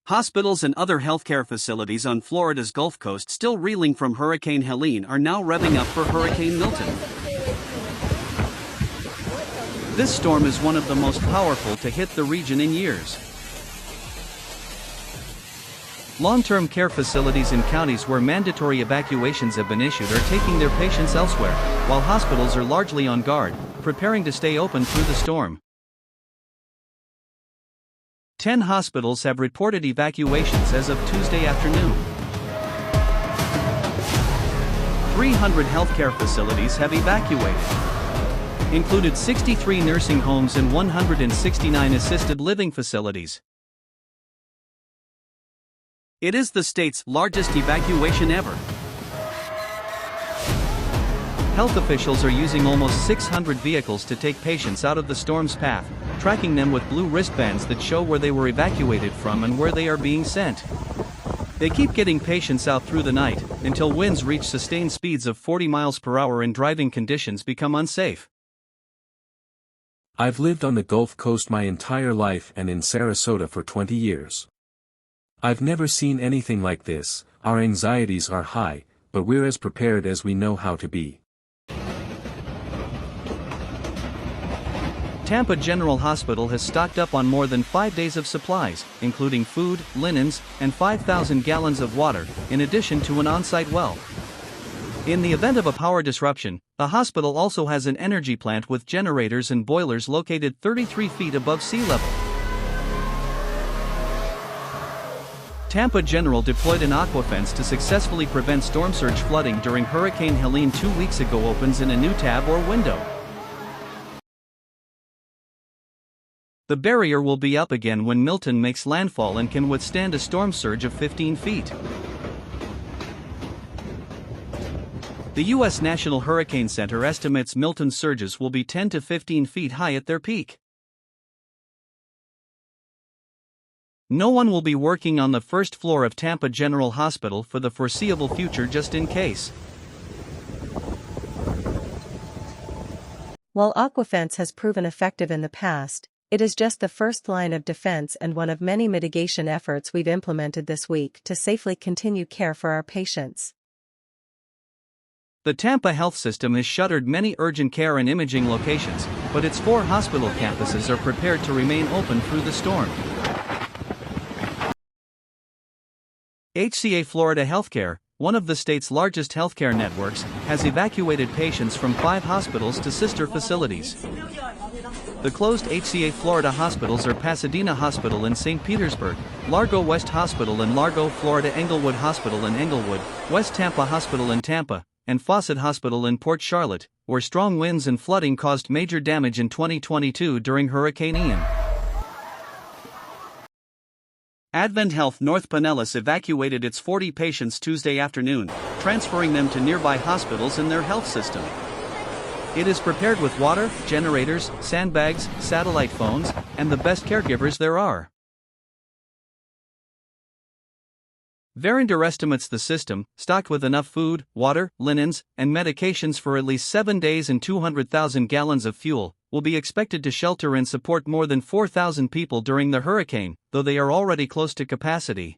Hospitals and other healthcare facilities on Florida's Gulf Coast still reeling from Hurricane Helene are now revving up for Hurricane Milton. This storm is one of the most powerful to hit the region in years. Long-term care facilities in counties where mandatory evacuations have been issued are taking their patients elsewhere, while hospitals are largely on guard, preparing to stay open through the storm. 10 hospitals have reported evacuations as of Tuesday afternoon. 300 healthcare facilities have evacuated, included 63 nursing homes and 169 assisted living facilities. It is the state's largest evacuation ever. Health officials are using almost 600 vehicles to take patients out of the storm's path, tracking them with blue wristbands that show where they were evacuated from and where they are being sent. They keep getting patients out through the night, until winds reach sustained speeds of 40 miles per hour and driving conditions become unsafe. I've lived on the Gulf Coast my entire life and in Sarasota for 20 years. I've never seen anything like this. Our anxieties are high, but we're as prepared as we know how to be. Tampa General Hospital has stocked up on more than 5 days of supplies, including food, linens, and 5,000 gallons of water, in addition to an on-site well. In the event of a power disruption, the hospital also has an energy plant with generators and boilers located 33 feet above sea level. Tampa General deployed an aquafence to successfully prevent storm surge flooding during Hurricane Helene 2 weeks ago. Opens in a new tab or window. The barrier will be up again when Milton makes landfall and can withstand a storm surge of 15 feet. The U.S. National Hurricane Center estimates Milton surges will be 10 to 15 feet high at their peak. No one will be working on the first floor of Tampa General Hospital for the foreseeable future, just in case. While aquafence has proven effective in the past, it is just the first line of defense and one of many mitigation efforts we've implemented this week to safely continue care for our patients. The Tampa Health System has shuttered many urgent care and imaging locations, but its 4 hospital campuses are prepared to remain open through the storm. HCA Florida Healthcare, one of the state's largest healthcare networks, has evacuated patients from 5 hospitals to sister facilities. The closed HCA Florida hospitals are Pasadena Hospital in St. Petersburg, Largo West Hospital in Largo, Florida, Englewood Hospital in Englewood, West Tampa Hospital in Tampa, and Fawcett Hospital in Port Charlotte, where strong winds and flooding caused major damage in 2022 during Hurricane Ian. Advent Health North Pinellas evacuated its 40 patients Tuesday afternoon, transferring them to nearby hospitals in their health system. It is prepared with water, generators, sandbags, satellite phones, and the best caregivers there are. Verinder estimates the system, stocked with enough food, water, linens, and medications for at least 7 days and 200,000 gallons of fuel, will be expected to shelter and support more than 4,000 people during the hurricane, though they are already close to capacity.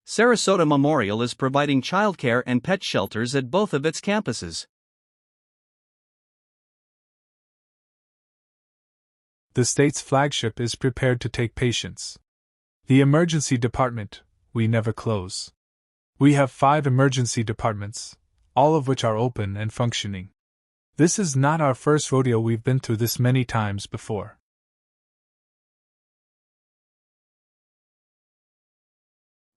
Sarasota Memorial is providing childcare and pet shelters at both of its campuses. The state's flagship is prepared to take patients. The emergency department, we never close. We have 5 emergency departments, all of which are open and functioning. This is not our first rodeo. We've been through this many times before.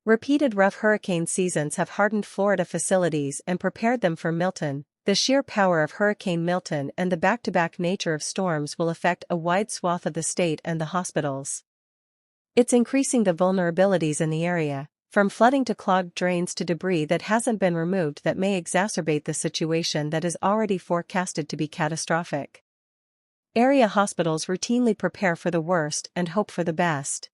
Repeated rough hurricane seasons have hardened Florida facilities and prepared them for Milton. The sheer power of Hurricane Milton and the back-to-back nature of storms will affect a wide swath of the state and the hospitals. It's increasing the vulnerabilities in the area, from flooding to clogged drains to debris that hasn't been removed that may exacerbate the situation that is already forecasted to be catastrophic. Area hospitals routinely prepare for the worst and hope for the best.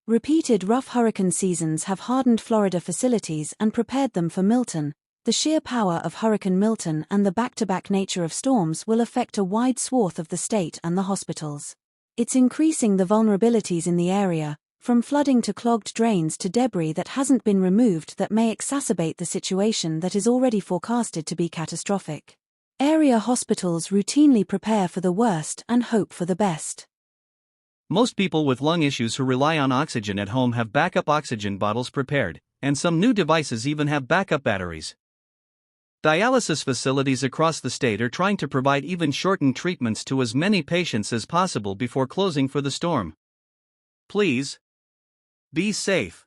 Repeated rough hurricane seasons have hardened Florida facilities and prepared them for Milton. The sheer power of Hurricane Milton and the back-to-back nature of storms will affect a wide swath of the state and the hospitals. It's increasing the vulnerabilities in the area, from flooding to clogged drains to debris that hasn't been removed that may exacerbate the situation that is already forecasted to be catastrophic. Area hospitals routinely prepare for the worst and hope for the best. Most people with lung issues who rely on oxygen at home have backup oxygen bottles prepared, and some new devices even have backup batteries. Dialysis facilities across the state are trying to provide even shortened treatments to as many patients as possible before closing for the storm. Please be safe.